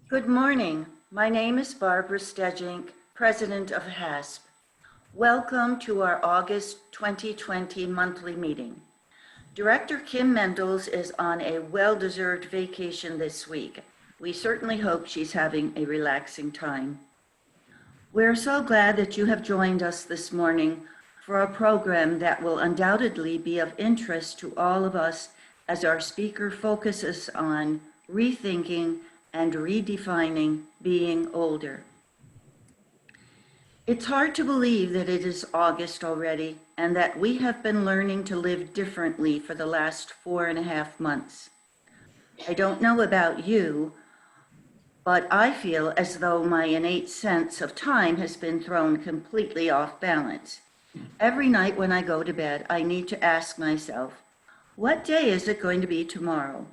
Good morning. My name is Barbara Stejink, President of HASP. Welcome to our August 2020 monthly meeting. Director Kim Mendels is on a well-deserved vacation this week. We certainly hope she's having a relaxing time. We're so glad that you have joined us this morning for a program that will undoubtedly be of interest to all of us as our speaker focuses on rethinking and redefining being older. It's hard to believe that it is August already and that we have been learning to live differently for the last 4.5 months. I don't know about you, but I feel as though my innate sense of time has been thrown completely off balance. Every night when I go to bed, I need to ask myself, what day is it going to be tomorrow?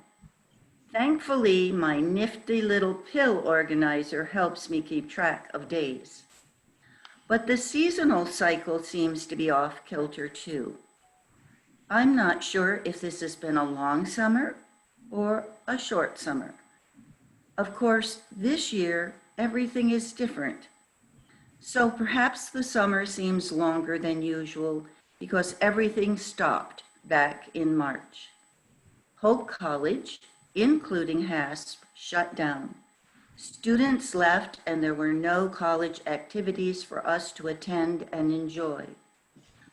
Thankfully, my nifty little pill organizer helps me keep track of days. But the seasonal cycle seems to be off kilter too. I'm not sure if this has been a long summer or a short summer. Of course, this year, everything is different. So perhaps the summer seems longer than usual because everything stopped back in March. Hope College, including HASP, shut down. Students left and there were no college activities for us to attend and enjoy.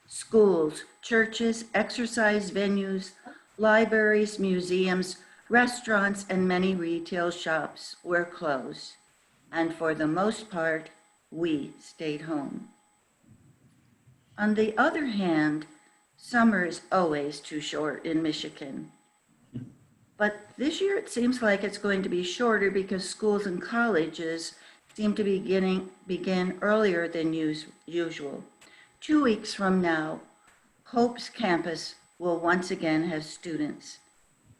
Schools, churches, exercise venues, libraries, museums, restaurants, and many retail shops were closed. And for the most part, we stayed home. On the other hand, summer is always too short in Michigan. But this year it seems like it's going to be shorter because schools and colleges seem to begin earlier than usual. 2 weeks from now, Hope's campus will once again have students.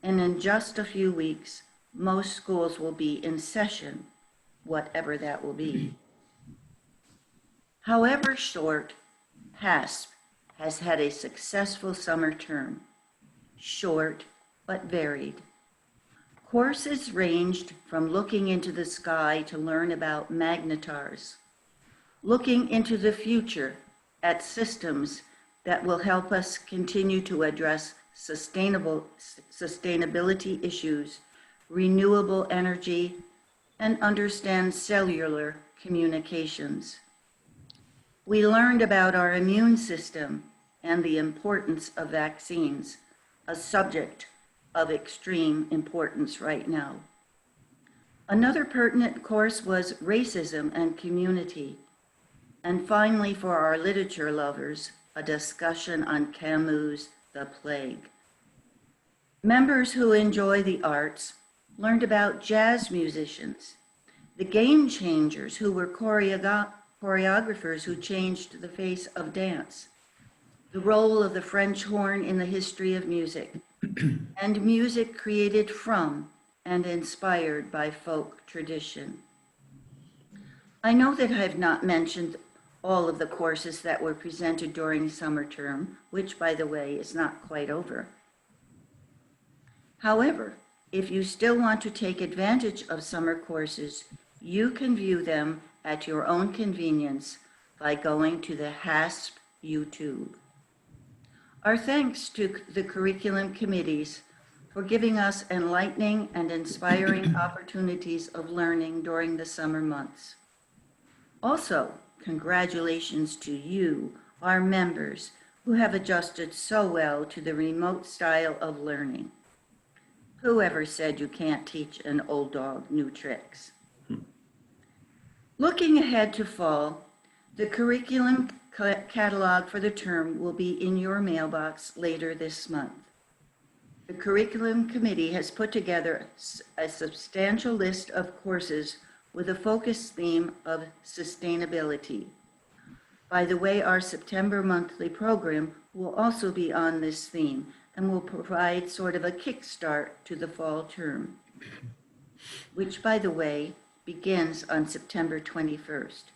And in just a few weeks, most schools will be in session, whatever that will be. However short, HASP has had a successful summer term. Short, but varied. Courses ranged from looking into the sky to learn about magnetars, looking into the future at systems that will help us continue to address sustainability issues, renewable energy, and understand cellular communications. We learned about our immune system and the importance of vaccines, a subject of extreme importance right now. Another pertinent course was racism and community. And finally, for our literature lovers, a discussion on Camus' The Plague. Members who enjoy the arts learned about jazz musicians, the game changers who were choreographers who changed the face of dance, the role of the French horn in the history of music, and music created from and inspired by folk tradition. I know that I have not mentioned all of the courses that were presented during summer term, which, by the way, is not quite over. However, if you still want to take advantage of summer courses, you can view them at your own convenience by going to the HASP YouTube. Our thanks to the curriculum committees for giving us enlightening and inspiring opportunities of learning during the summer months. Also, congratulations to you, our members, who have adjusted so well to the remote style of learning. Whoever said you can't teach an old dog new tricks? Looking ahead to fall, the curriculum catalog for the term will be in your mailbox later this month. The curriculum committee has put together a substantial list of courses with a focus theme of sustainability. By the way, our September monthly program will also be on this theme and will provide sort of a kickstart to the fall term, which, by the way, begins on September 21st.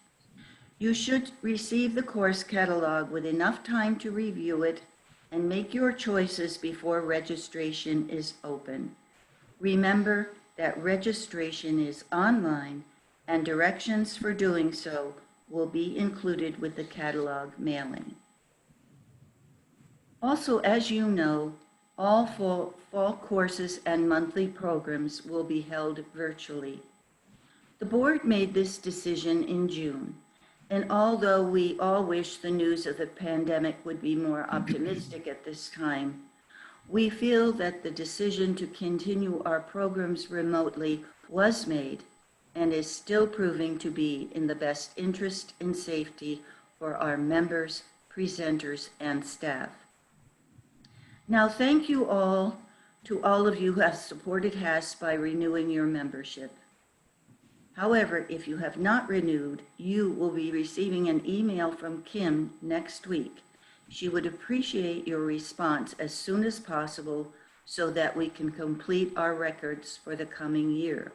You should receive the course catalog with enough time to review it and make your choices before registration is open. Remember, that registration is online and directions for doing so will be included with the catalog mailing. Also, as you know, all fall courses and monthly programs will be held virtually. The board made this decision in June, and although we all wish the news of the pandemic would be more optimistic at this time, we feel that the decision to continue our programs remotely was made and is still proving to be in the best interest and safety for our members, presenters, and staff. Now, thank you all to all of you who have supported HAS by renewing your membership. However, if you have not renewed, you will be receiving an email from Kim next week. She would appreciate your response as soon as possible so that we can complete our records for the coming year.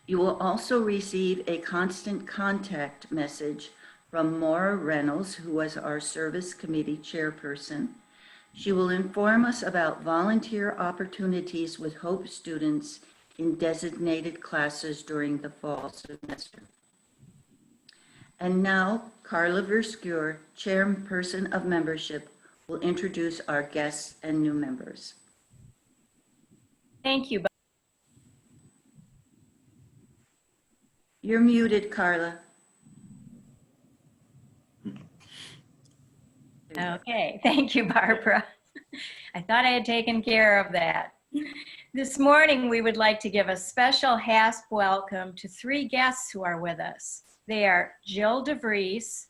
You will also receive a constant contact message from Maura Reynolds, who was our service committee chairperson. She will inform us about volunteer opportunities with Hope students in designated classes during the fall semester. And now, Carla Verskure, chairperson of membership, will introduce our guests and new members. Thank you. You're muted, Carla. Okay, thank you, Barbara. I thought I had taken care of that. This morning, we would like to give a special HASP welcome to 3 guests who are with us. They are Jill DeVries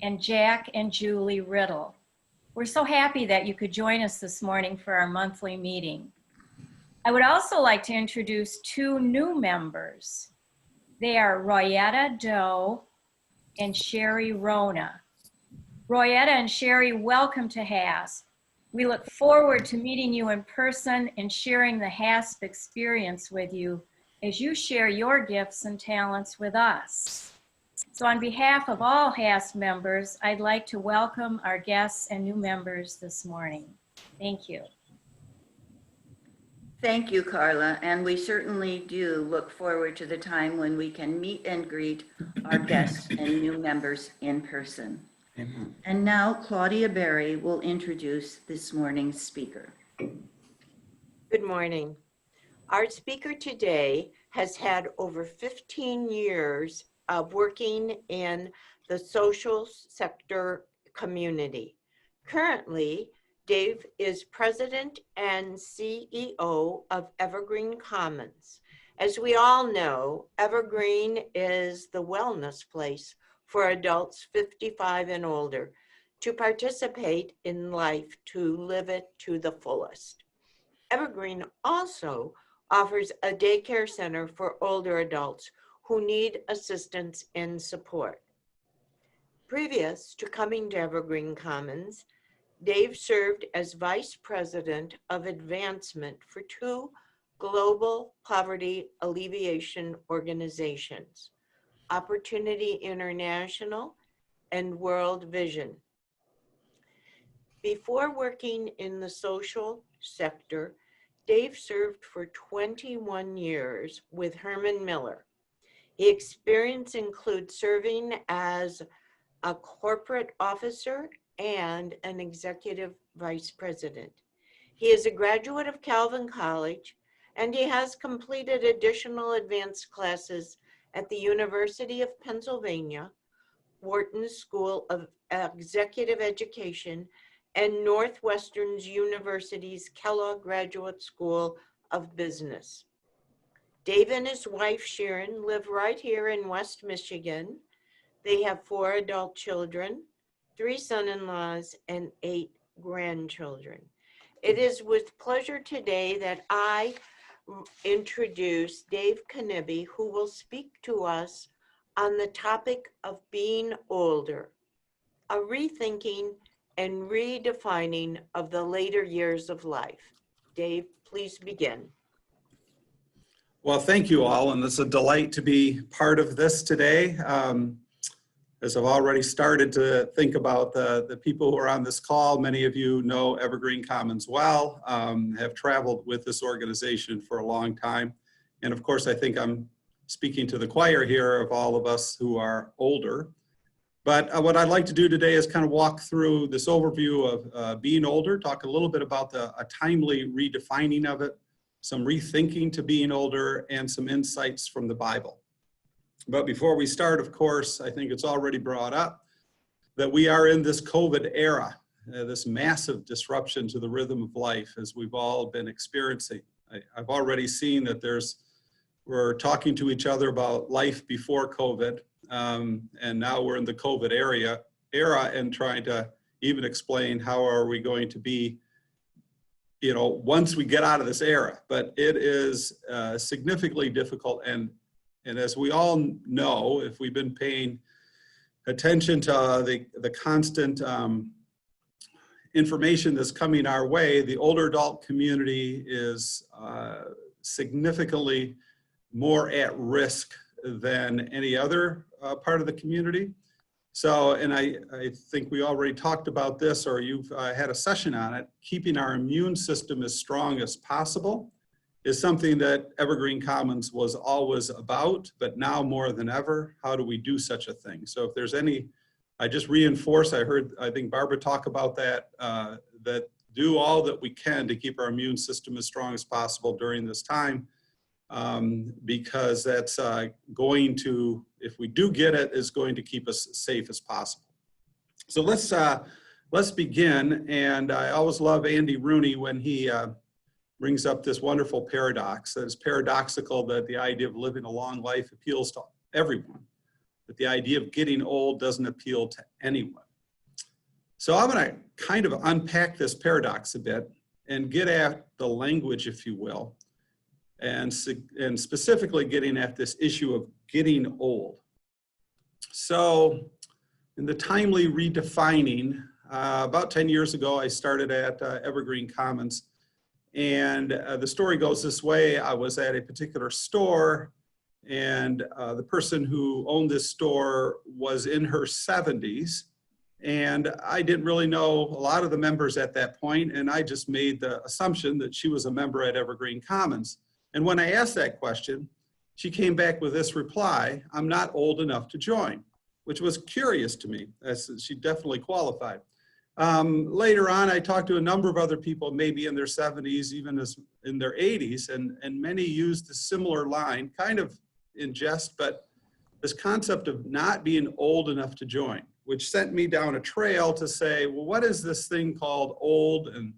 and Jack and Julie Riddle. We're so happy that you could join us this morning for our monthly meeting. I would also like to introduce 2 new members. They are Royetta Doe and Sherry Rona. Royetta and Sherry, welcome to HASP. We look forward to meeting you in person and sharing the HASP experience with you as you share your gifts and talents with us. So on behalf of all HASP members, I'd like to welcome our guests and new members this morning. Thank you. Thank you, Carla, and we certainly do look forward to the time when we can meet and greet our guests and new members in person. Amen. And now Claudia Berry will introduce this morning's speaker. Good morning. Our speaker today has had over 15 years of working in the social sector community. Currently, Dave is president and CEO of Evergreen Commons. As we all know, Evergreen is the wellness place for adults 55 and older to participate in life, to live it to the fullest. Evergreen also offers a daycare center for older adults who need assistance and support. Previous to coming to Evergreen Commons, Dave served as Vice President of Advancement for 2 global poverty alleviation organizations, Opportunity International and World Vision. Before working in the social sector, Dave served for 21 years with Herman Miller. His experience includes serving as a corporate officer and an executive vice president. He is a graduate of Calvin College, and he has completed additional advanced classes at the University of Pennsylvania, Wharton School of Executive Education, and Northwestern University's Kellogg Graduate School of Business. Dave and his wife, Sharon, live right here in West Michigan. They have 4 adult children, 3 son-in-laws, and 8 grandchildren. It is with pleasure today that I introduce Dave Knibbe, who will speak to us on the topic of being older, a rethinking and redefining of the later years of life. Dave, please begin. Well, thank you all, and it's a delight to be part of this today. as I've already started to think about the people who are on this call, many of you know Evergreen Commons well, have traveled with this organization for a long time. And of course, I think I'm speaking to the choir here of all of us who are older. But what I'd like to do today is kind of walk through this overview of being older, talk a little bit about a timely redefining of it, some rethinking to being older, and some insights from the Bible. But before we start, of course, I think it's already brought up that we are in this COVID era, this massive disruption to the rhythm of life as we've all been experiencing. I've already seen that we're talking to each other about life before COVID, and now we're in the COVID era and trying to even explain how are we going to be, once we get out of this era. But it is significantly difficult, and as we all know, if we've been paying attention to the constant information that's coming our way, the older adult community is significantly more at risk than any other part of the community. So, and I think we already talked about this, or you've had a session on it, keeping our immune system as strong as possible is something that Evergreen Commons was always about, but now more than ever, how do we do such a thing? So if there's any, I just reinforce, I think Barbara talk about that, that do all that we can to keep our immune system as strong as possible during this time, because that's going to, if we do get it, is going to keep us safe as possible. So let's begin, and I always love Andy Rooney when he brings up this wonderful paradox, that it's paradoxical that the idea of living a long life appeals to everyone, but the idea of getting old doesn't appeal to anyone. So I'm going to kind of unpack this paradox a bit and get at the language, if you will, and specifically getting at this issue of getting old. So in the timely redefining, about 10 years ago, I started at Evergreen Commons. And the story goes this way. I was at a particular store, and the person who owned this store was in her 70s. And I didn't really know a lot of the members at that point, and I just made the assumption that she was a member at Evergreen Commons. And when I asked that question, she came back with this reply: "I'm not old enough to join," which was curious to me, as she definitely qualified. Later on, I talked to a number of other people, maybe in their 70s, even as in their 80s, and many used a similar line, kind of in jest, but this concept of not being old enough to join, which sent me down a trail to say, well, what is this thing called old? And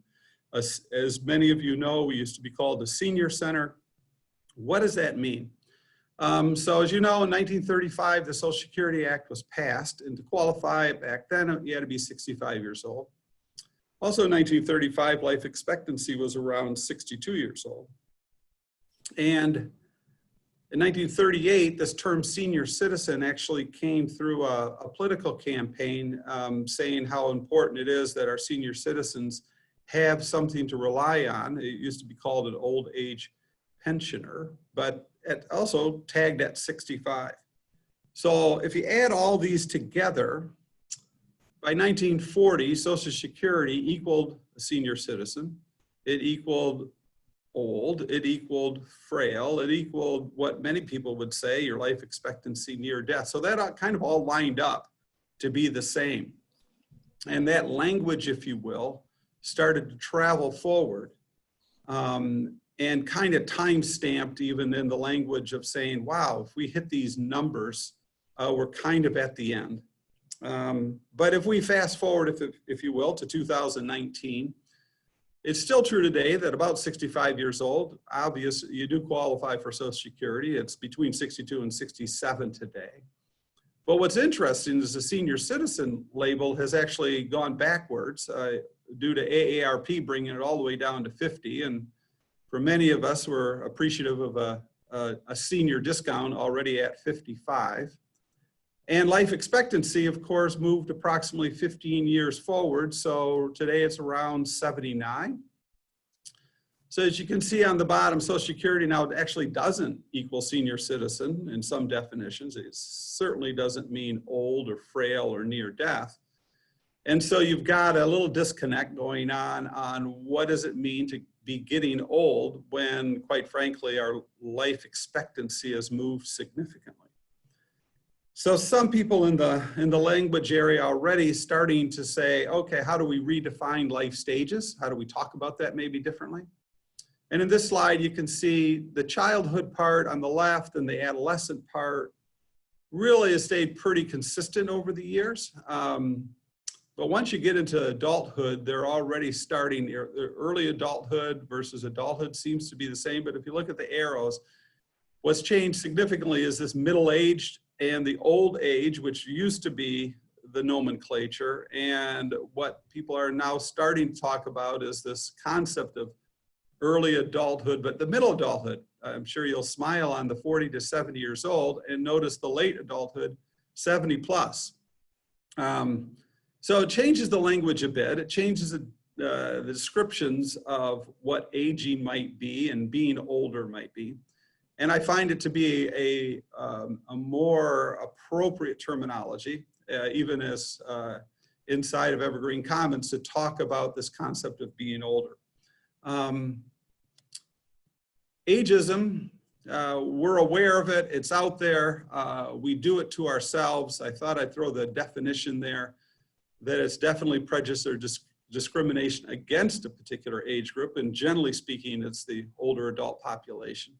as many of you know, we used to be called the Senior Center. What does that mean? So as you know, in 1935, the Social Security Act was passed, and to qualify back then, you had to be 65 years old. Also in 1935, life expectancy was around 62 years old. And in 1938, this term senior citizen actually came through a political campaign saying how important it is that our senior citizens have something to rely on. It used to be called an old age pensioner, but it also tagged at 65. So if you add all these together, by 1940, Social Security equaled a senior citizen. It equaled old, it equaled frail, it equaled what many people would say your life expectancy near death. So that kind of all lined up to be the same. And that language, if you will, started to travel forward. And kind of time-stamped even in the language of saying, wow, if we hit these numbers, we're kind of at the end. But if we fast forward, if you will, to 2019, it's still true today that about 65 years old, obviously you do qualify for Social Security. It's between 62 and 67 today. But what's interesting is the senior citizen label has actually gone backwards due to AARP bringing it all the way down to 50. And for many of us, we're appreciative of a senior discount already at 55. And life expectancy, of course, moved approximately 15 years forward. So today it's around 79. So as you can see on the bottom, Social Security now actually doesn't equal senior citizen in some definitions. It certainly doesn't mean old or frail or near death. And so you've got a little disconnect going on what does it mean to be getting old when, quite frankly, our life expectancy has moved significantly. So some people in the language area already starting to say, okay, how do we redefine life stages? How do we talk about that maybe differently? And in this slide, you can see the childhood part on the left and the adolescent part really has stayed pretty consistent over the years. But once you get into adulthood, they're already starting, early adulthood versus adulthood seems to be the same. But if you look at the arrows, what's changed significantly is this middle-aged and the old age, which used to be the nomenclature. And what people are now starting to talk about is this concept of early adulthood, but the middle adulthood. I'm sure you'll smile on the 40 to 70 years old and notice the late adulthood, 70 plus. So it changes the language a bit. It changes the descriptions of what aging might be and being older might be. And I find it to be a more appropriate terminology, even as inside of Evergreen Commons, to talk about this concept of being older. Ageism, we're aware of it, it's out there, we do it to ourselves. I thought I'd throw the definition there, that it's definitely prejudice or discrimination against a particular age group, and generally speaking, it's the older adult population.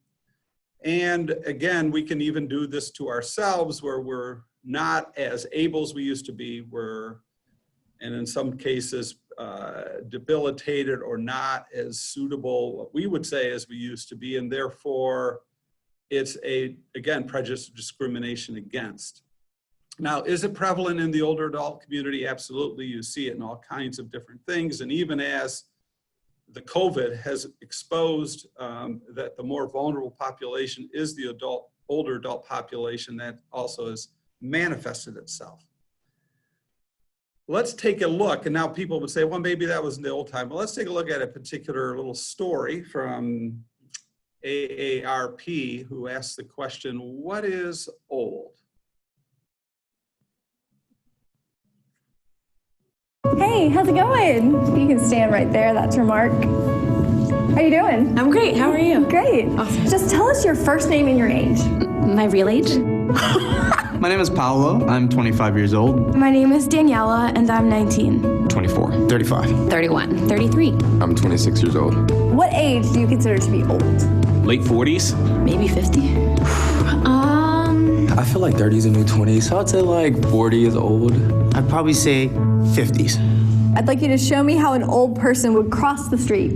And again, we can even do this to ourselves where we're not as able as we used to be, and in some cases, debilitated or not as suitable, what we would say, as we used to be, and therefore it's again, prejudice or discrimination against. Now, is it prevalent in the older adult community? Absolutely, you see it in all kinds of different things, and even as the COVID has exposed that the more vulnerable population is the older adult population, that also has manifested itself. Let's take a look, and now people would say, well, maybe that was in the old time, but let's take a look at a particular little story from AARP, who asked the question, what is old? Hey, how's it going? You can stand right there, that's Remark. How you doing? I'm great, how are you? Great. Awesome. Just tell us your first name and your age. My real age? My name is Paolo. I'm 25 years old. My name is Daniela, and I'm 19. 24. 35. 31. 33. I'm 26 years old. What age do you consider to be old? Late 40s? Maybe 50. I feel like 30 is a new 20, so I'd say like 40 is old. I'd probably say 50s. I'd like you to show me how an old person would cross the street.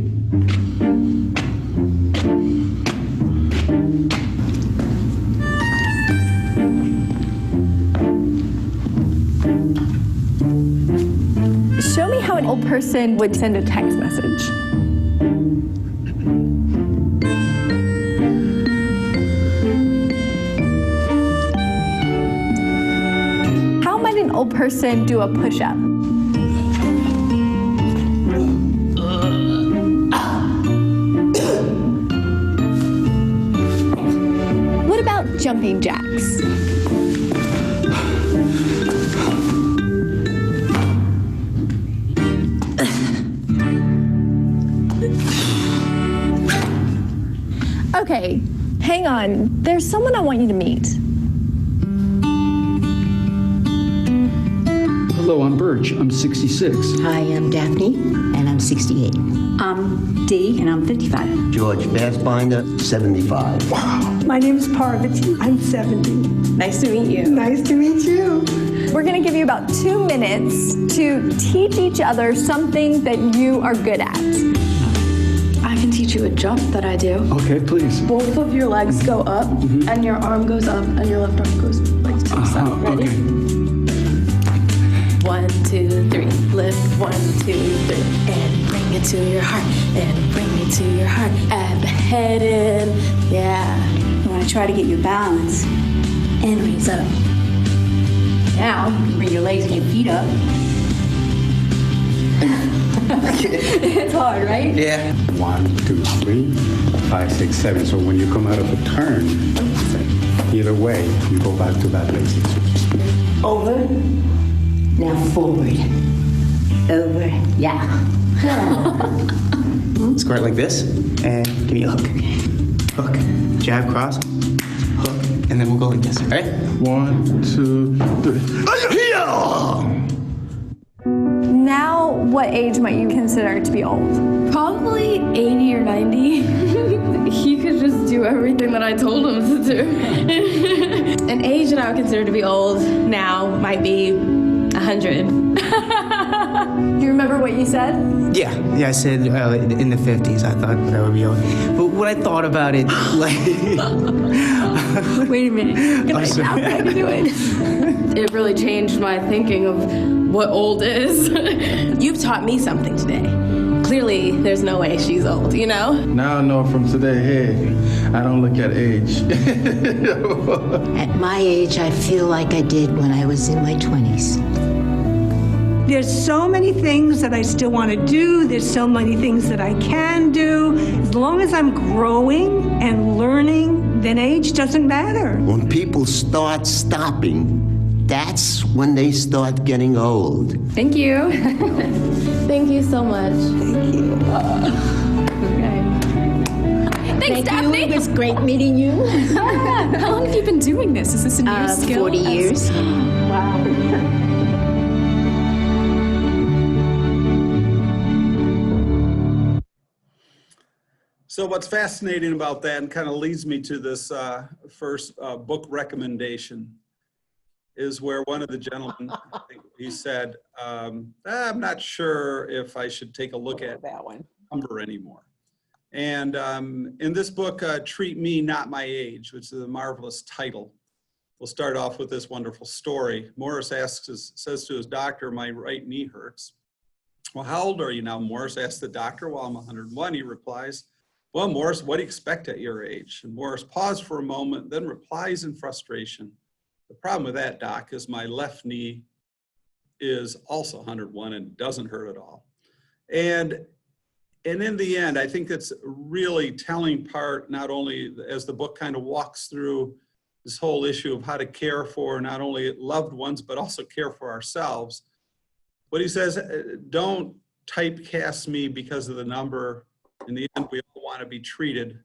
Show me how an old person would send a text message. How might an old person do a push-up? What about jumping jacks? Okay, hang on. There's someone I want you to meet. Hello, I'm Birch. I'm 66. Hi, I'm Daphne, and I'm 68. I'm Dee, and I'm 55. George Fassbinder, 75. Wow. My name is Parvati. I'm 70. Nice to meet you. Nice to meet you. We're going to give you about 2 minutes to teach each other something that you are good at. I can teach you a jump that I do. Okay, please. Both of your legs go up, and your arm goes up, and your left arm goes like to the side. Ready? Okay. 1, 2, 3. Lift 1, 2, 3. And bring it to your heart. And bring it to your heart. Add the head in. Yeah. You want to try to get your balance. And raise up. Now, bring your legs and your feet up. It's hard, right? Yeah. 1, 2, 3, 5, 6, 7. So when you come out of a turn, either way, you go back to that basic switch. Over. Now forward. Over. Yeah. Squirt like this, and give me a hook. Hook, jab, cross, hook, and then we'll go like this, all right? 1, 2, 3. Now, what age might you consider to be old? Probably 80 or 90. He could just do everything that I told him to do. An age that I would consider to be old now might be 100. Do you remember what you said? Yeah, I said in the 50s, I thought that would be okay. But when I thought about it, like... Wait a minute. Can I sorry. now try to do it? It really changed my thinking of what old is. You've taught me something today. Clearly, there's no way she's old, you know? Now I know from today, hey, I don't look at age. At my age, I feel like I did when I was in my 20s. There's so many things that I still want to do. There's so many things that I can do. As long as I'm growing and learning, then age doesn't matter. When people start stopping, that's when they start getting old. Thank you. Thank you so much. Thank you. Okay. Thanks, Daphne. It was great meeting you. How long have you been doing this? Is this a new skill? 40 years. Wow. So what's fascinating about that, and kind of leads me to this first book recommendation, is where one of the gentlemen, I think he said, I'm not sure if I should take a look at that one number anymore. And in this book, Treat Me, Not My Age, which is a marvelous title, we'll start off with this wonderful story. Morris says to his doctor, my right knee hurts. Well, how old are you now, Morris asks the doctor. Well, I'm 101, he replies. Well, Morris, what do you expect at your age? And Morris paused for a moment, then replies in frustration. The problem with that, doc, is my left knee is also 101 and doesn't hurt at all. And in the end, I think it's really telling part, not only as the book kind of walks through this whole issue of how to care for not only loved ones, but also care for ourselves. What he says, don't typecast me because of the number. In the end, we all want to be treated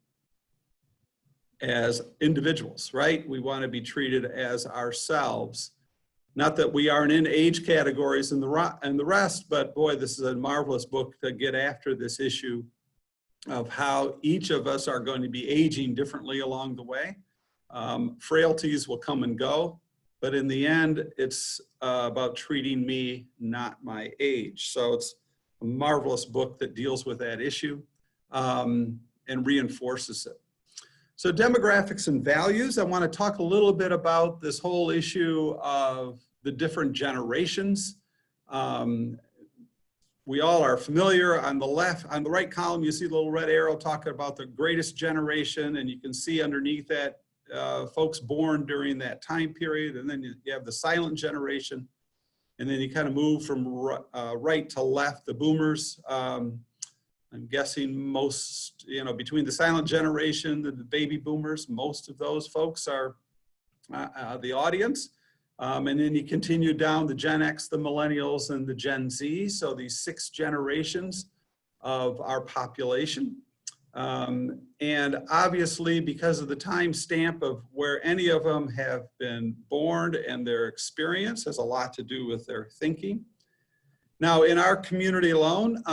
as individuals, right? We want to be treated as ourselves. Not that we aren't in age categories and the rest, but boy, this is a marvelous book to get after this issue of how each of us are going to be aging differently along the way. Frailties will come and go, but in the end, it's about treating me, not my age. So it's a marvelous book that deals with that issue and reinforces it. So demographics and values, I want to talk a little bit about this whole issue of the different generations. We all are familiar. On the right column, you see the little red arrow talking about the greatest generation, and you can see underneath that folks born during that time period, and then you have the silent generation, and then you kind of move from right to left, the boomers. I'm guessing most, between the silent generation and the baby boomers, most of those folks are the audience. And then you continue down the Gen X, the millennials, and the Gen Z. So these 6 generations of our population. And obviously, because of the time stamp of where any of them have been born and their experience has a lot to do with their thinking. Now, in our community alone,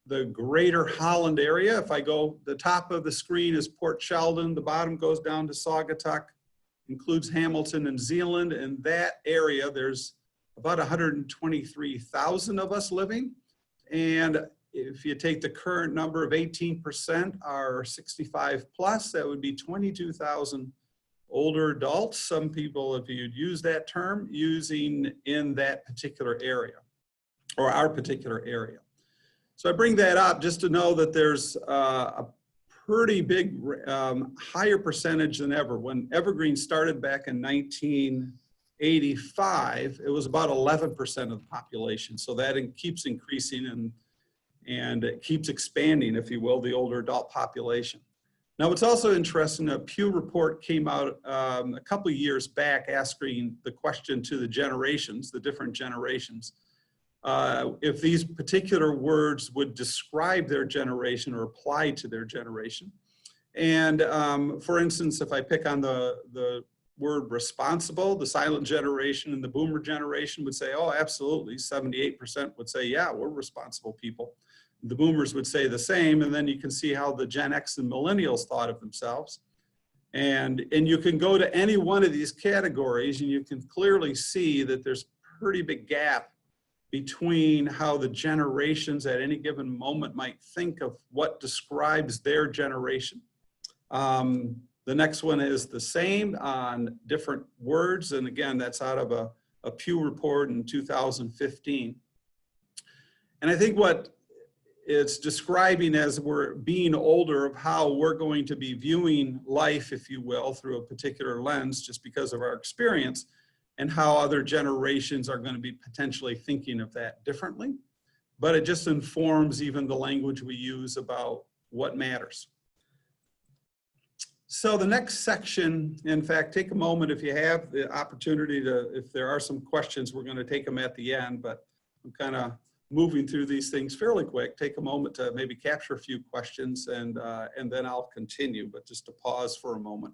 the greater Holland area, if I go, the top of the screen is Port Sheldon, the bottom goes down to Saugatuck, includes Hamilton and Zeeland. In that area, there's about 123,000 of us living. And if you take the current number of 18% are 65 plus, that would be 22,000 older adults. Some people, if you'd use that term, using in that particular area or our particular area. So I bring that up just to know that there's a pretty big, higher percentage than ever. When Evergreen started back in 19 85, it was about 11% of the population. So that keeps increasing and it keeps expanding, if you will, the older adult population. Now, what's also interesting, a Pew report came out a couple of years back asking the question to the generations, the different generations, if these particular words would describe their generation or apply to their generation. And for instance, if I pick on the word responsible, the silent generation and the boomer generation would say, oh, absolutely. 78% would say, yeah, we're responsible people. The boomers would say the same, and then you can see how the Gen X and millennials thought of themselves. And you can go to any one of these categories and you can clearly see that there's a pretty big gap between how the generations at any given moment might think of what describes their generation. The next one is the same on different words, and again, that's out of a Pew report in 2015. And I think what it's describing as we're being older of how we're going to be viewing life, if you will, through a particular lens just because of our experience, and how other generations are going to be potentially thinking of that differently. But it just informs even the language we use about what matters. So the next section, in fact, take a moment if you have the opportunity to, if there are some questions, we're going to take them at the end, but I'm kind of moving through these things fairly quick. Take a moment to maybe capture a few questions and then I'll continue, but just to pause for a moment.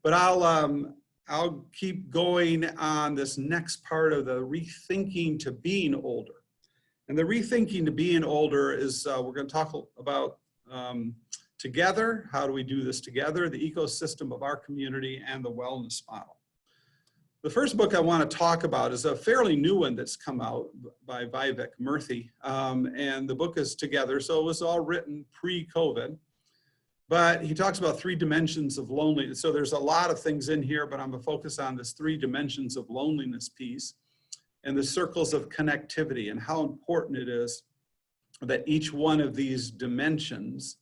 But I'll keep going on this next part of the rethinking to being older. And the rethinking to being older is, we're going to talk about together, how do we do this together, the ecosystem of our community and the wellness model. The first book I want to talk about is a fairly new one that's come out by Vivek Murthy, and the book is Together, so it was all written pre-COVID, but he talks about 3 dimensions of loneliness. So there's a lot of things in here, but I'm going to focus on this 3 dimensions of loneliness piece and the circles of connectivity and how important it is that each one of these dimensions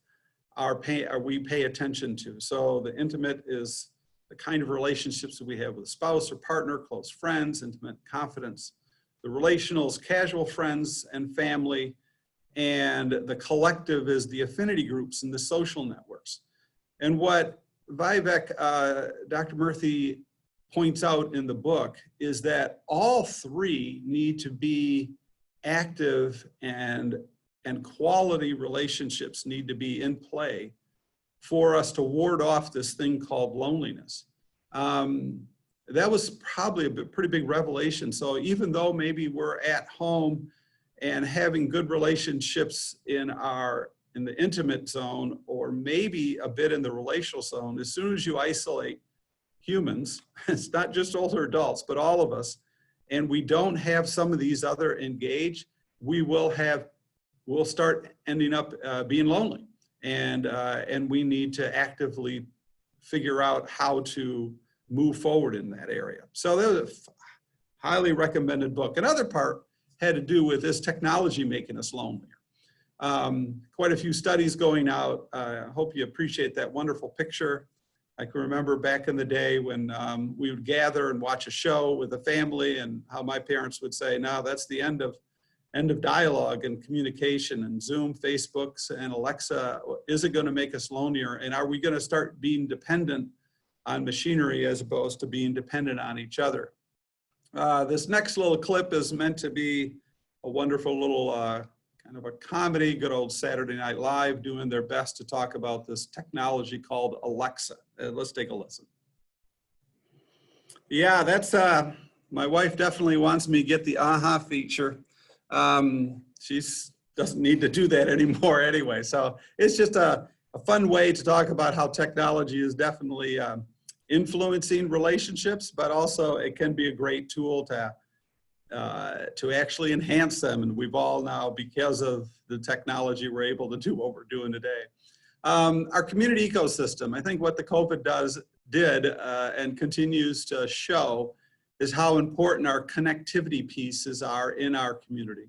we pay attention to. So the intimate is the kind of relationships that we have with a spouse or partner, close friends, intimate confidence. The relational is casual friends and family, and the collective is the affinity groups and the social networks. And what Vivek, Dr. Murthy points out in the book is that all 3 need to be active and quality relationships need to be in play for us to ward off this thing called loneliness. That was probably a pretty big revelation. So even though maybe we're at home and having good relationships in the intimate zone, or maybe a bit in the relational zone, as soon as you isolate humans, it's not just older adults, but all of us, and we don't have some of these other engaged, we'll start ending up being lonely. And we need to actively figure out how to move forward in that area. So that was a highly recommended book. Another part had to do with this technology making us lonelier. Quite a few studies going out. I hope you appreciate that wonderful picture. I can remember back in the day when we would gather and watch a show with the family, and how my parents would say, no, that's the end of dialogue and communication, and Zoom, Facebooks, and Alexa, is it going to make us lonelier? And are we going to start being dependent on machinery as opposed to being dependent on each other? This next little clip is meant to be a wonderful little kind of a comedy, good old Saturday Night Live doing their best to talk about this technology called Alexa. Let's take a listen. Yeah, that's, my wife definitely wants me to get the aha feature. She doesn't need to do that anymore anyway. So it's just a fun way to talk about how technology is definitely influencing relationships, but also it can be a great tool to actually enhance them. And we've all now, because of the technology, we're able to do what we're doing today. Our community ecosystem, I think what the COVID did and continues to show is how important our connectivity pieces are in our community.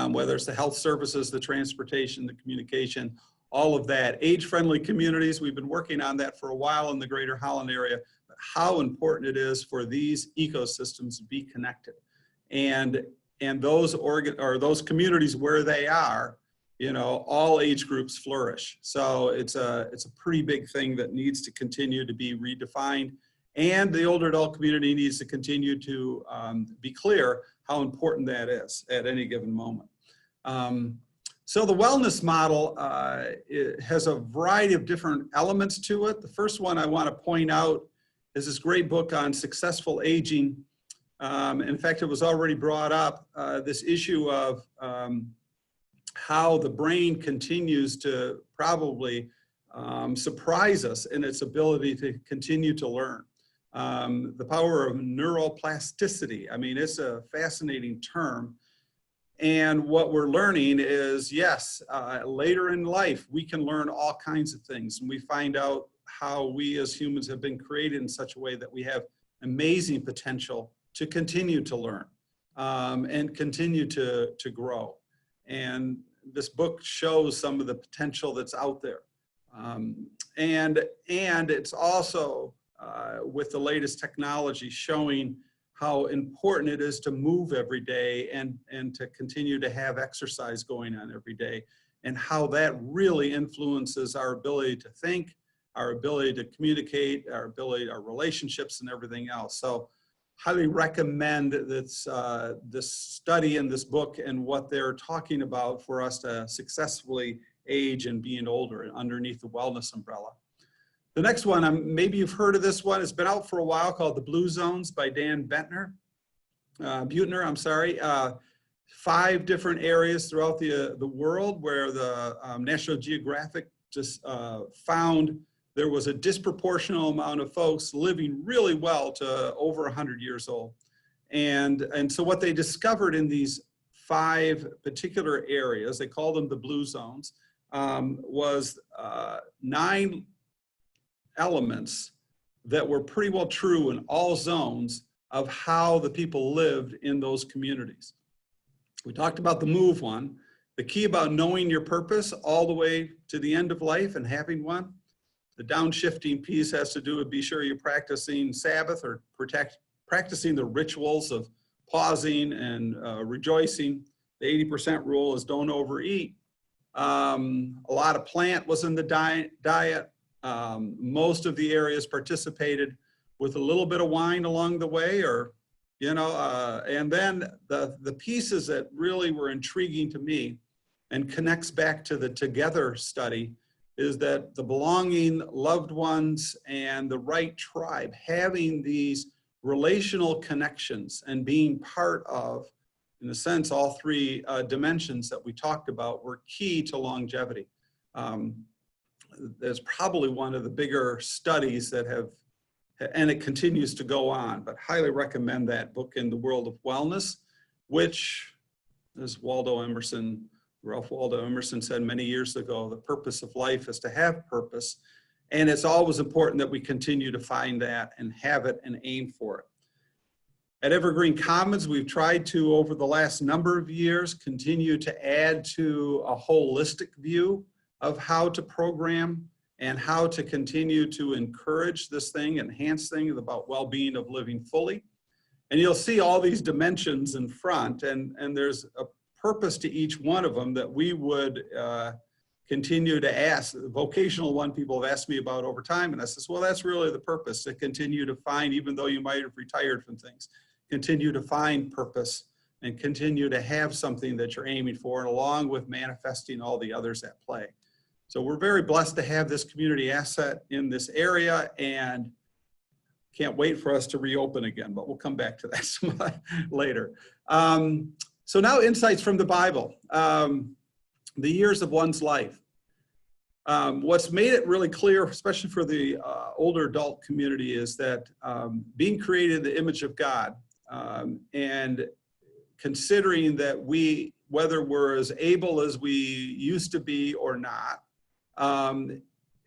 Whether it's the health services, the transportation, the communication, all of that. Age-friendly communities, we've been working on that for a while in the greater Holland area. But how important it is for these ecosystems to be connected. And those communities where they are, you know, all age groups flourish. So it's a pretty big thing that needs to continue to be redefined. And the older adult community needs to continue to be clear how important that is at any given moment. So the wellness model it has a variety of different elements to it. The first one I want to point out is this great book on successful aging. In fact, it was already brought up, this issue of how the brain continues to probably surprise us in its ability to continue to learn. The power of neuroplasticity. I mean, it's a fascinating term. And what we're learning is, yes, later in life, we can learn all kinds of things. And we find out how we as humans have been created in such a way that we have amazing potential to continue to learn and continue to grow. And this book shows some of the potential that's out there. And it's also, with the latest technology, showing how important it is to move every day and to continue to have exercise going on every day, and how that really influences our ability to think, our ability to communicate, our relationships and everything else. So highly recommend this study in this book and what they're talking about for us to successfully age and being older underneath the wellness umbrella. The next one, maybe you've heard of this one. It's been out for a while, called The Blue Zones by Dan Buettner. 5 different areas throughout the world where the National Geographic just found there was a disproportional amount of folks living really well to over 100 years old. And so what they discovered in these 5 particular areas, they called them the Blue Zones, was 9 elements that were pretty well true in all zones of how the people lived in those communities. We talked about the move one, the key about knowing your purpose all the way to the end of life and having one. The downshifting piece has to do with be sure you're practicing Sabbath or practicing the rituals of pausing and rejoicing. The 80% rule is don't overeat. A lot of plant was in the diet. Most of the areas participated with a little bit of wine along the way, or, you know, and then the pieces that really were intriguing to me and connects back to the Together study is that the belonging, loved ones, and the right tribe, having these relational connections and being part of, in a sense, all 3 dimensions that we talked about were key to longevity. There's probably one of the bigger studies that have, and it continues to go on, but highly recommend that book, In the World of Wellness, which, as Ralph Waldo Emerson said many years ago, the purpose of life is to have purpose. And it's always important that we continue to find that and have it and aim for it. At Evergreen Commons, we've tried to, over the last number of years, continue to add to a holistic view of how to program and how to continue to encourage this thing, enhance things about well-being of living fully. And you'll see all these dimensions in front, and there's a purpose to each one of them that we would continue to ask. The vocational one people have asked me about over time, and I says, well, that's really the purpose, to continue to find, even though you might have retired from things, continue to find purpose and continue to have something that you're aiming for, and along with manifesting all the others at play. So we're very blessed to have this community asset in this area, and can't wait for us to reopen again, but we'll come back to that some later. So now insights from the Bible, the years of one's life. What's made it really clear, especially for the older adult community, is that being created in the image of God, and considering that whether we're as able as we used to be or not,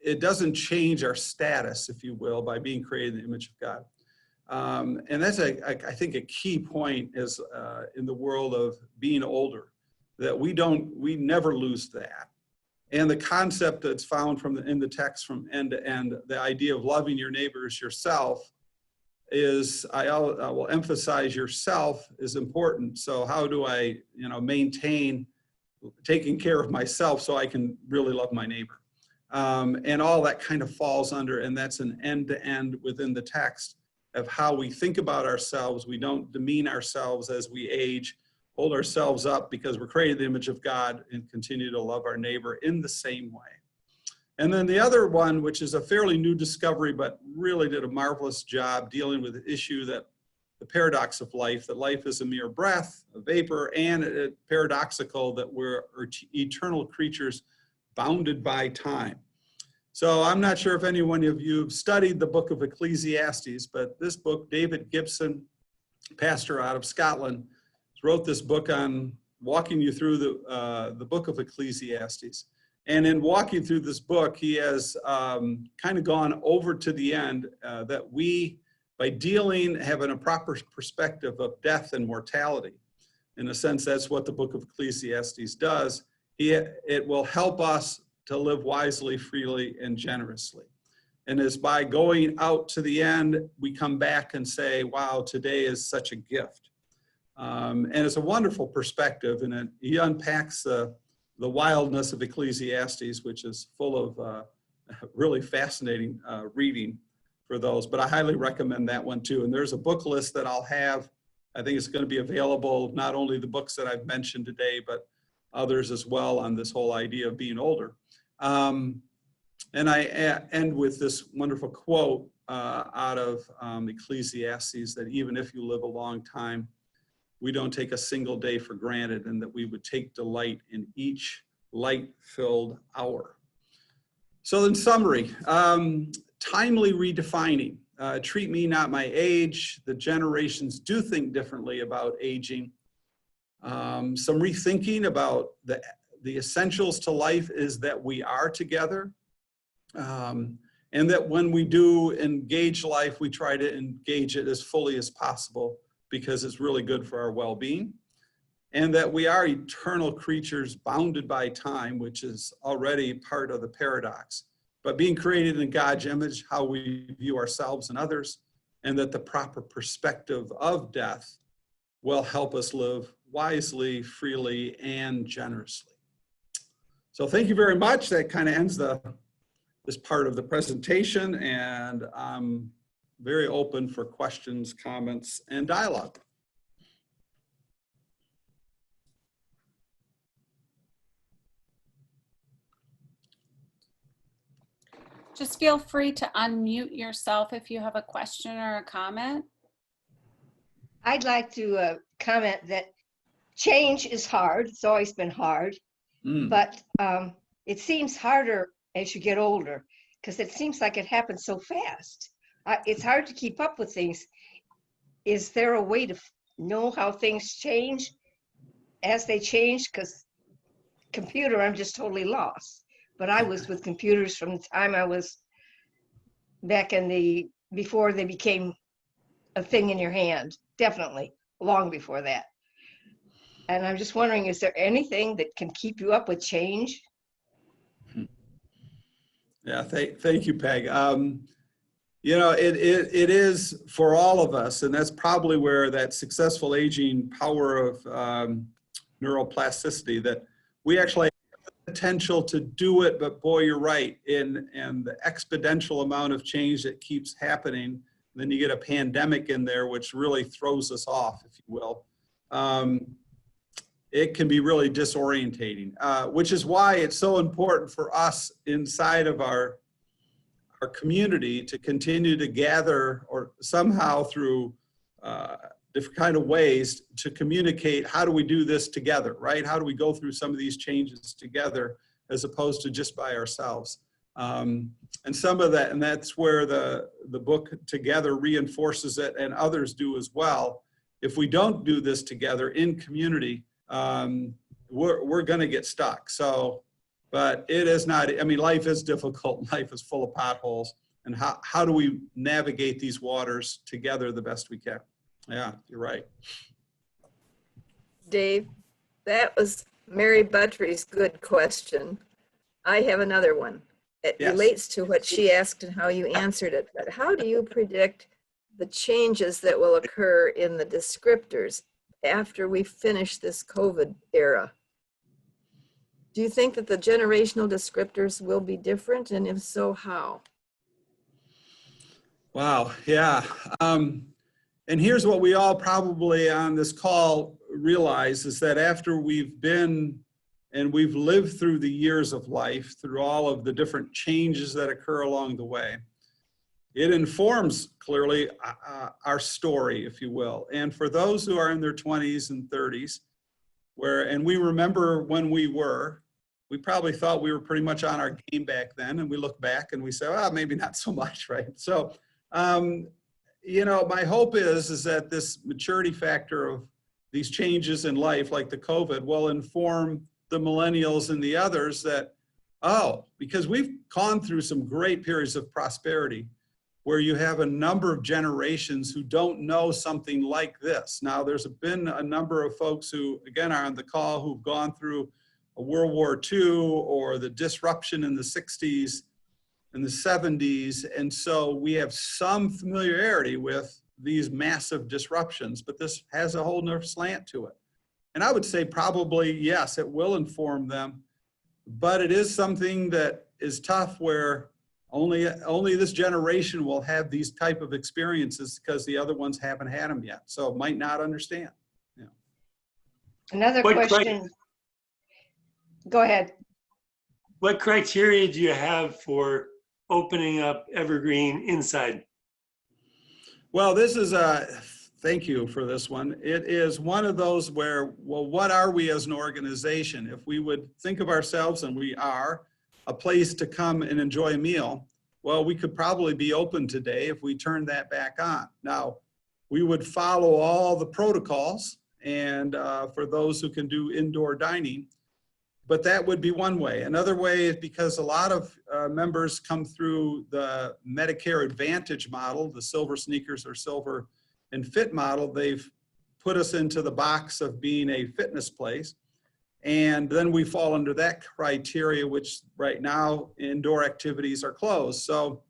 it doesn't change our status, if you will, by being created in the image of God. And that's, I think, a key point is in the world of being older, that we never lose that. And the concept that's found in the text from end to end, the idea of loving your neighbor as yourself, is I will emphasize yourself is important. So how do I, maintain taking care of myself so I can really love my neighbor? And all that kind of falls under, and that's an end-to-end within the text of how we think about ourselves. We don't demean ourselves as we age, hold ourselves up because we're created in the image of God, and continue to love our neighbor in the same way. And then the other one, which is a fairly new discovery, but really did a marvelous job dealing with the issue that the paradox of life, that life is a mere breath, a vapor, and paradoxical that we're eternal creatures bounded by time. So I'm not sure if anyone of you have studied the book of Ecclesiastes, but this book, David Gibson, pastor out of Scotland, wrote this book on walking you through the book of Ecclesiastes. And in walking through this book, he has kind of gone over to the end that we, by having a proper perspective of death and mortality. In a sense, that's what the book of Ecclesiastes does. It will help us to live wisely, freely, and generously. And as by going out to the end, we come back and say, wow, today is such a gift. And it's a wonderful perspective, and he unpacks the wildness of Ecclesiastes, which is full of really fascinating reading for those. But I highly recommend that one too. And there's a book list that I'll have. I think it's going to be available, not only the books that I've mentioned today, but others as well on this whole idea of being older. And I end with this wonderful quote out of Ecclesiastes, that even if you live a long time, we don't take a single day for granted, and that we would take delight in each light-filled hour. So in summary, timely redefining. Treat me, not my age. The generations do think differently about aging. Some rethinking about the essentials to life is that we are together. And that when we do engage life, we try to engage it as fully as possible, because it's really good for our well-being. And that we are eternal creatures bounded by time, which is already part of the paradox. But being created in God's image, how we view ourselves and others, and that the proper perspective of death will help us live wisely, freely, and generously. So thank you very much. That kind of ends this part of the presentation, and I'm very open for questions, comments, and dialogue. Just feel free to unmute yourself if you have a question or a comment. I'd like to comment that change is hard. It's always been hard, but it seems harder as you get older, because it seems like it happens so fast. It's hard to keep up with things. Is there a way to know how things change as they change? Because computer, I'm just totally lost. But I was with computers from the time I was back in before they became a thing in your hand, definitely, long before that. And I'm just wondering, is there anything that can keep you up with change? Yeah, thank you, Peg. You know, it is for all of us, and that's probably where that successful aging power of neuroplasticity, that we actually have the potential to do it, but boy, you're right, and the exponential amount of change that keeps happening, then you get a pandemic in there, which really throws us off, if you will. It can be really disorientating, which is why it's so important for us inside of our community to continue to gather, or somehow through different kind of ways to communicate, how do we do this together, right? How do we go through some of these changes together as opposed to just by ourselves? And some of that, and that's where the book Together reinforces it, and others do as well. If we don't do this together in community, we're going to get stuck. So, but it is not, I mean, life is difficult. Life is full of potholes. And how do we navigate these waters together the best we can? Yeah, you're right. Dave, that was Mary Buttry's good question. I have another one. It relates to what she asked and how you answered it. But how do you predict the changes that will occur in the descriptors after we finish this COVID era? Do you think that the generational descriptors will be different? And if so, how? Wow, yeah. And here's what we all probably on this call realize is that after we've been and we've lived through the years of life, through all of the different changes that occur along the way, it informs clearly our story, if you will. And for those who are in their 20s and 30s, and we remember when we probably thought we were pretty much on our game back then, and we look back and we say, well, maybe not so much, right? So, you know, my hope is that this maturity factor of these changes in life, like the COVID, will inform the millennials and the others that, oh, because we've gone through some great periods of prosperity where you have a number of generations who don't know something like this. Now, there's been a number of folks who, again, are on the call who've gone through a World War II or the disruption in the 60s and the 70s. And so we have some familiarity with these massive disruptions, but this has a whole nother slant to it. And I would say probably, yes, it will inform them, but it is something that is tough where only this generation will have these type of experiences because the other ones haven't had them yet. So might not understand. Yeah. Another question. Go ahead. What criteria do you have for opening up Evergreen inside? Well, this is thank you for this one. It is one of those where, well, what are we as an organization? If we would think of ourselves, and we are, a place to come and enjoy a meal, well, we could probably be open today if we turned that back on. Now, we would follow all the protocols, and for those who can do indoor dining, but that would be one way. Another way is because a lot of members come through the Medicare Advantage model, the Silver Sneakers or Silver and Fit model. They've put us into the box of being a fitness place. And then we fall under that criteria, which right now indoor activities are closed. So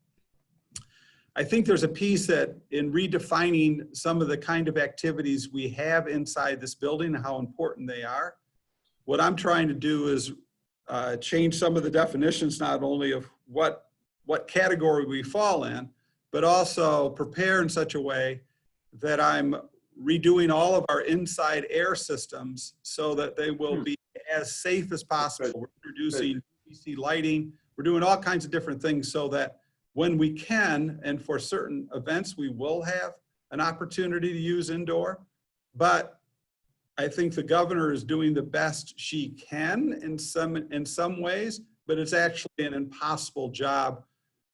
I think there's a piece that in redefining some of the kind of activities we have inside this building and how important they are, what I'm trying to do is change some of the definitions, not only of what category we fall in, but also prepare in such a way that I'm redoing all of our inside air systems so that they will be as safe as possible. We're introducing UVC lighting. We're doing all kinds of different things so that when we can, and for certain events, we will have an opportunity to use indoor. But I think the governor is doing the best she can in some ways, but it's actually an impossible job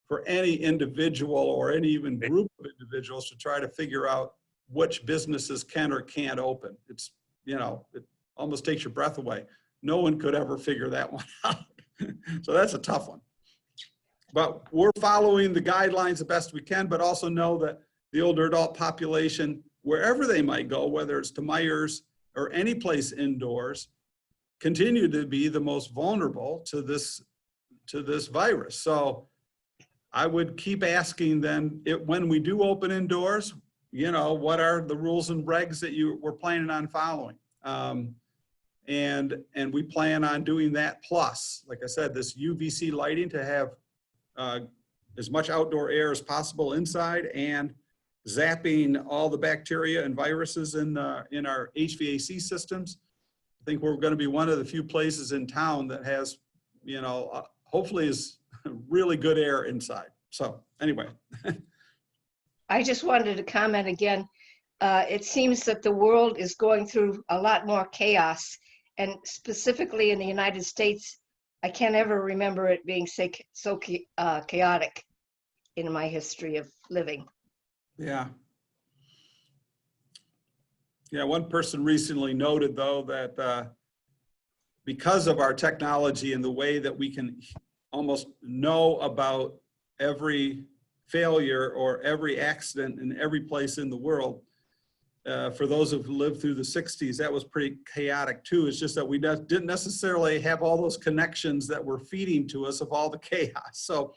for any individual or any even group of individuals to try to figure out which businesses can or can't open. It's, you know, it almost takes your breath away. No one could ever figure that one out. So that's a tough one. But we're following the guidelines the best we can, but also know that the older adult population, wherever they might go, whether it's to Myers or any place indoors, continue to be the most vulnerable to this virus. So I would keep asking then, when we do open indoors, you know, what are the rules and regs that we're planning on following? And we plan on doing that plus, like I said, this UVC lighting to have as much outdoor air as possible inside and zapping all the bacteria and viruses in our HVAC systems. I think we're going to be one of the few places in town that has, you know, hopefully is really good air inside. So anyway. I just wanted to comment again. It seems that the world is going through a lot more chaos, and specifically in the United States, I can't ever remember it being so chaotic in my history of living. Yeah. Yeah, one person recently noted, though, that because of our technology and the way that we can almost know about every failure or every accident in every place in the world, for those who've lived through the 60s, that was pretty chaotic too. It's just that we didn't necessarily have all those connections that were feeding to us of all the chaos. So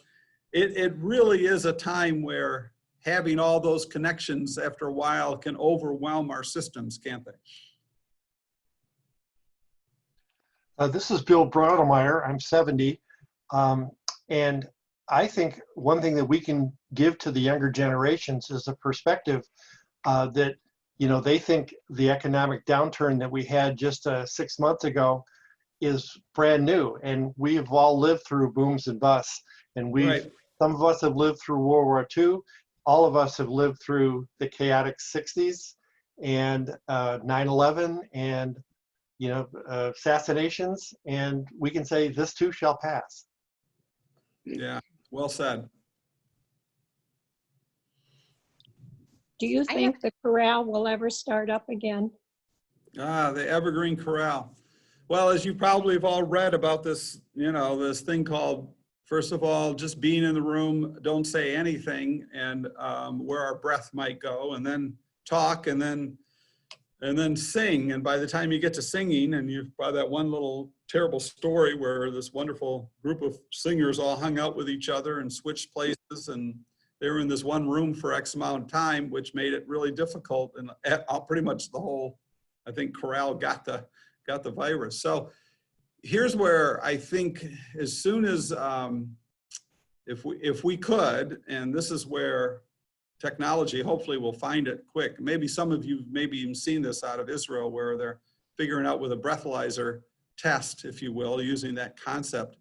it really is a time where having all those connections after a while can overwhelm our systems, can't they? This is Bill Brodemeyer. I'm 70. And I think one thing that we can give to the younger generations is a perspective that, you know, they think the economic downturn that we had just 6 months ago is brand new. And we've all lived through booms and busts. And some of us have lived through World War II. All of us have lived through the chaotic 60s and 9/11 and, you know, assassinations. And we can say this too shall pass. Yeah, well said. Do you think the corral will ever start up again? The Evergreen Corral. Well, as you probably have all read about this, you know, this thing called, first of all, just being in the room, don't say anything, and where our breath might go, and then talk, and then sing. And by the time you get to singing, and you've by that one little terrible story where this wonderful group of singers all hung out with each other and switched places, and they were in this one room for X amount of time, which made it really difficult. And pretty much the whole, I think, corral got the virus. So here's where I think, as soon as if we could, and this is where technology hopefully will find it quick. Maybe some of you maybe even seen this out of Israel, where they're figuring out with a breathalyzer test, if you will, using that concept,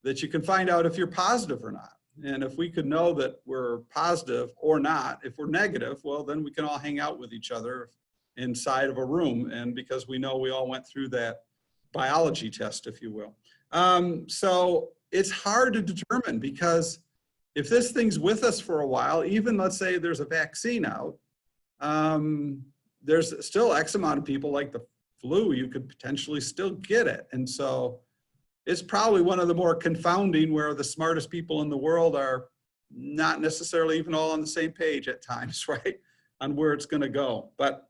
that you can find out if you're positive or not. And if we could know that we're positive or not, if we're negative, well, then we can all hang out with each other inside of a room. And because we know we all went through that biology test, if you will. So it's hard to determine, because if this thing's with us for a while, even let's say there's a vaccine out, there's still X amount of people, like the flu, you could potentially still get it. And so it's probably one of the more confounding, where the smartest people in the world are not necessarily even all on the same page at times, right, on where it's going to go. But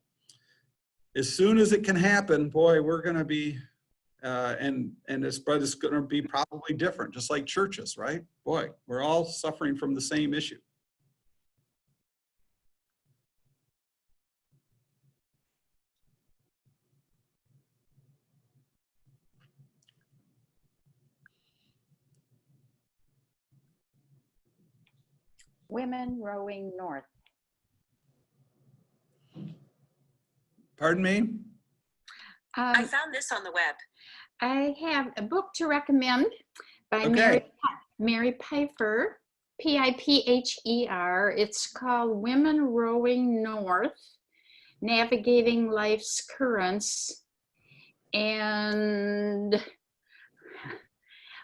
as soon as it can happen, boy, we're going to be, and it's going to be probably different, just like churches, right? Boy, we're all suffering from the same issue. Women rowing north. Pardon me? I found this on the web. I have a book to recommend by Mary Pfeiffer, P-I-P-H-E-R. It's called Women Rowing North, Navigating Life's Currents. And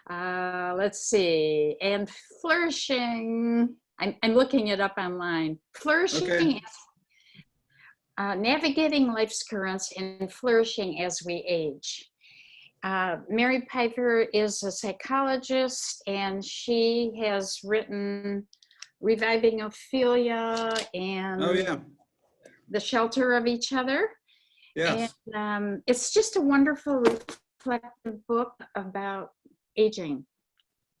let's see, and flourishing. I'm looking it up online. Flourishing, navigating life's currents and flourishing as we age. Mary Pfeiffer is a psychologist, and she has written Reviving Ophelia and The Shelter of Each Other. Yes. And it's just a wonderful reflective book about aging.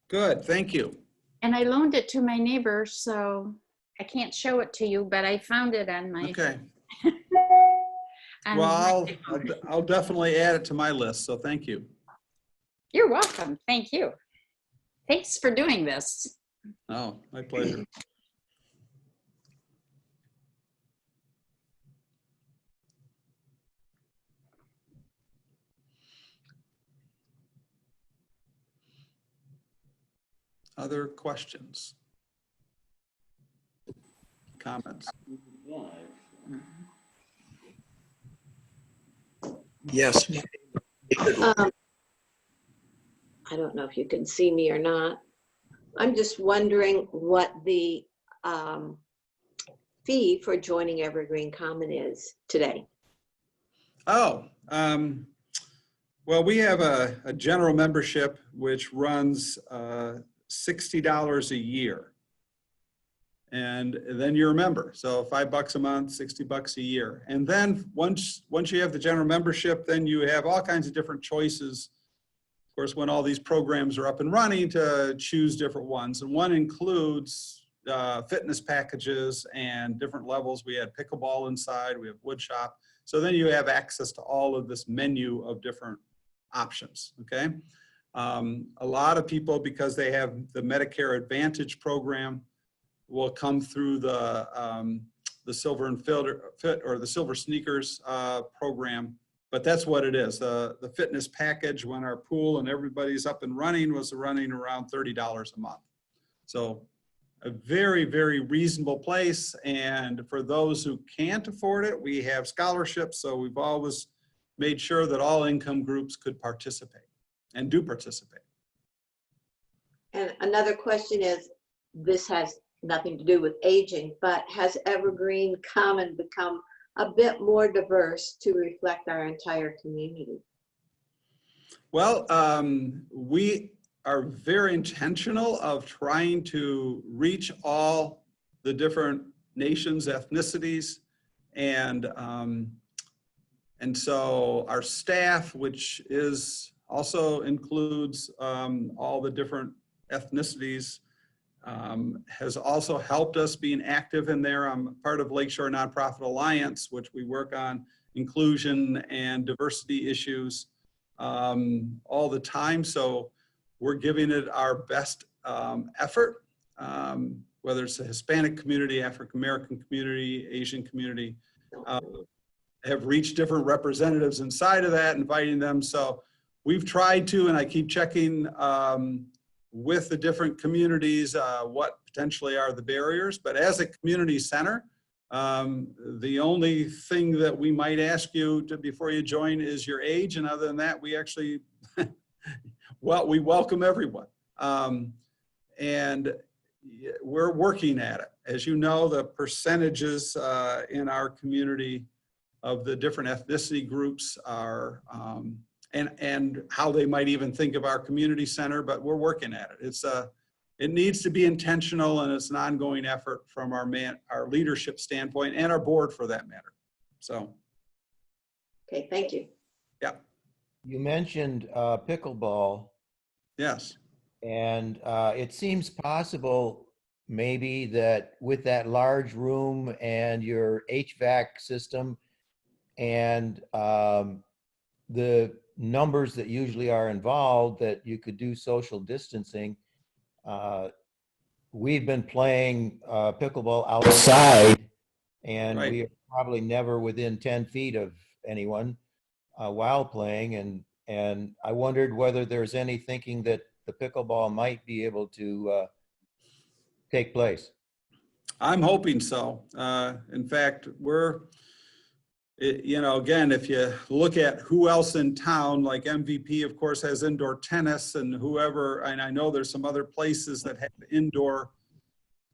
Good, thank you. And I loaned it to my neighbor, so I can't show it to you, but I found it on my. Okay. Well, I'll definitely add it to my list, so thank you. You're welcome. Thank you. Thanks for doing this. Oh, my pleasure. Other questions? Comments? Yes. I don't know if you can see me or not. I'm just wondering what the fee for joining Evergreen Common is today. Oh, well, we have a general membership which runs $60 a year. And then you're a member. So $5 a month, $60 a year. And then once you have the general membership, then you have all kinds of different choices. Of course, when all these programs are up and running, to choose different ones. And one includes fitness packages and different levels. We had pickleball inside, we have wood shop. So then you have access to all of this menu of different options, okay? A lot of people, because they have the Medicare Advantage program, will come through the Silver and Fit or the Silver Sneakers program. But that's what it is. The fitness package, when our pool and everybody's up and running, was running around $30 a month. So a very, very reasonable place. And for those who can't afford it, we have scholarships. So we've always made sure that all income groups could participate and do participate. And another question is, this has nothing to do with aging, but has Evergreen Common become a bit more diverse to reflect our entire community? Well, we are very intentional of trying to reach all the different nations, ethnicities, and so our staff, which is also includes all the different ethnicities, has also helped us being active in there. I'm part of Lakeshore Nonprofit Alliance, which we work on inclusion and diversity issues all the time. So we're giving it our best effort, whether it's the Hispanic community, African American community, Asian community, have reached different representatives inside of that, inviting them. So we've tried to, and I keep checking with the different communities, what potentially are the barriers. But as a community center, the only thing that we might ask you to, before you join, is your age. And other than that, we actually, well, we welcome everyone. And we're working at it. As you know, the percentages in our community of the different ethnicity groups are, and how they might even think of our community center, but we're working at it. It needs to be intentional, and it's an ongoing effort from our leadership standpoint and our board for that matter. So. Okay, thank you. Yeah. You mentioned pickleball. Yes. And it seems possible maybe that with that large room and your HVAC system and the numbers that usually are involved, that you could do social distancing. We've been playing pickleball outside, and we are probably never within 10 feet of anyone while playing. And I wondered whether there's any thinking that the pickleball might be able to take place. I'm hoping so. In fact, you know, again, if you look at who else in town, like MVP, of course, has indoor tennis, and whoever, and I know there's some other places that have indoor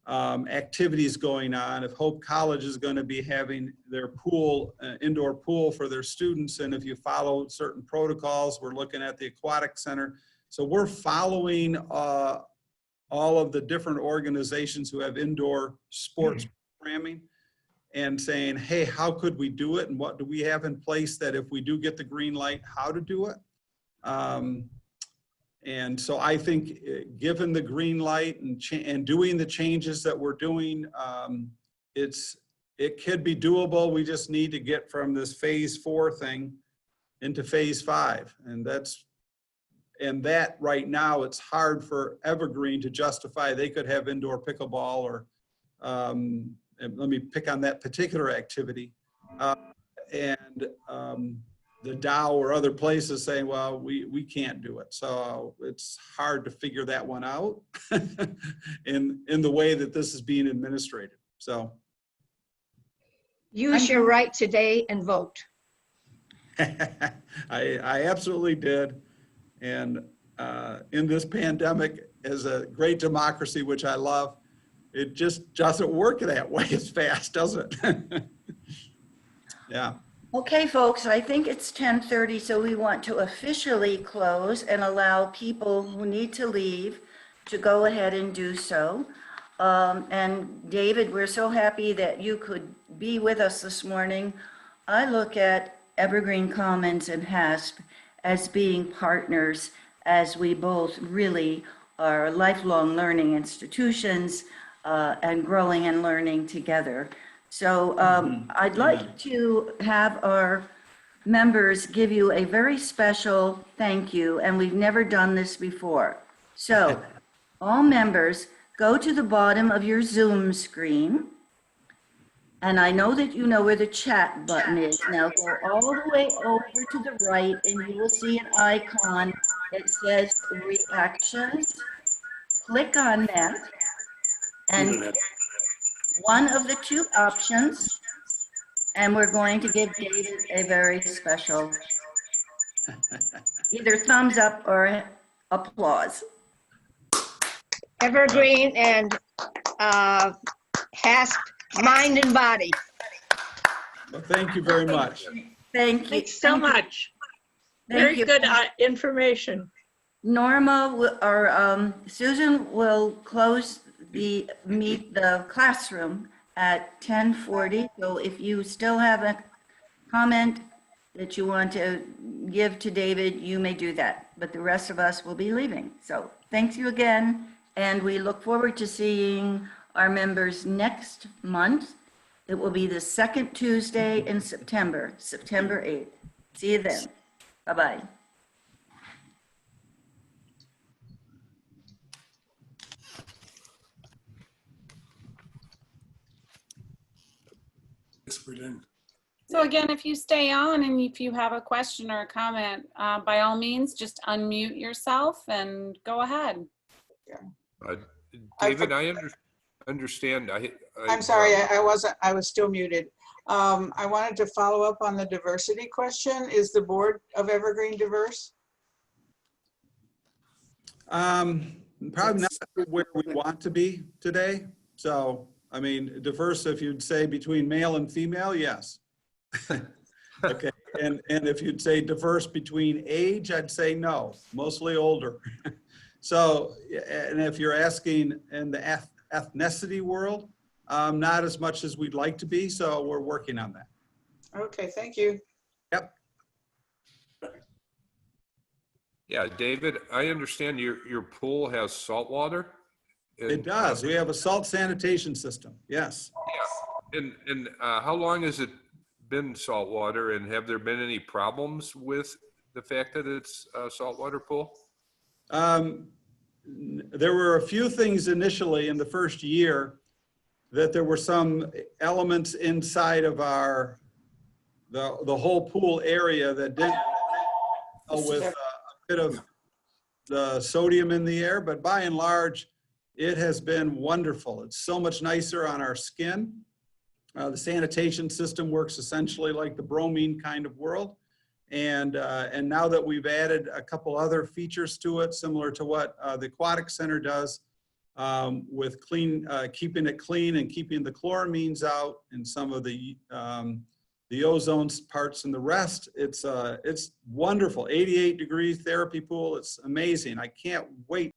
activities going on. If Hope College is going to be having their pool, indoor pool for their students, and if you follow certain protocols, we're looking at the aquatic center. So we're following all of the different organizations who have indoor sports programming, and saying, hey, how could we do it? And what do we have in place that if we do get the green light, how to do it? And so I think given the green light and doing the changes that we're doing, it could be doable. We just need to get from this phase 4 thing into phase 5. And that right now, it's hard for Evergreen to justify. They could have indoor pickleball or let me pick on that particular activity. The Dow or other places saying, well, we can't do it. So it's hard to figure that one out in the way that this is being administrated. So. Use your right today and vote. I absolutely did. And in this pandemic, as a great democracy, which I love, it just doesn't work that way as fast, does it? Yeah. Okay, folks, I think it's 10:30, so we want to officially close and allow people who need to leave to go ahead and do so. And David, we're so happy that you could be with us this morning. I look at Evergreen Commons and HASP as being partners, as we both really are lifelong learning institutions. and growing and learning together. So I'd like to have our members give you a very special thank you, and we've never done this before. So all members, go to the bottom of your Zoom screen. And I know that you know where the chat button is. Now go all the way over to the right and you will see an icon that says reactions. Click on that. And one of the two options, and we're going to give David a very special either thumbs up or applause. Evergreen and HASP, mind and body. Well, thank you very much. Thank you. Thanks so much. Very good information. Norma or Susan will close the classroom at 10:40. So if you still have a comment that you want to give to David, you may do that. But the rest of us will be leaving. So thanks you again. And we look forward to seeing our members next month. It will be the second Tuesday in September, September 8th. See you then. Bye-bye. So again, if you stay on and if you have a question or a comment, by all means, just unmute yourself and go ahead. David, I understand. I'm sorry, I was still muted. I wanted to follow up on the diversity question. Is the board of Evergreen diverse? Probably not where we want to be today. So, I mean, diverse, if you'd say between male and female, yes. Okay, and if you'd say diverse between age, I'd say no, mostly older. So, and if you're asking in the ethnicity world, not as much as we'd like to be, so we're working on that. Okay, thank you. Yep. Yeah, David, I understand your pool has salt water? It does. We have a salt sanitation system, yes. Yeah. And how long has it been salt water, and have there been any problems with the fact that it's a saltwater pool? There were a few things initially in the first year that there were some elements inside of the whole pool area that didn't deal with a bit of the sodium in the air, but by and large, it has been wonderful. It's so much nicer on our skin. The sanitation system works essentially like the bromine kind of world. And now that we've added a couple other features to it, similar to what the Aquatic Center does with keeping it clean and keeping the chloramines out and some of the ozone parts and the rest, it's wonderful. 88 degree therapy pool. It's amazing. I can't wait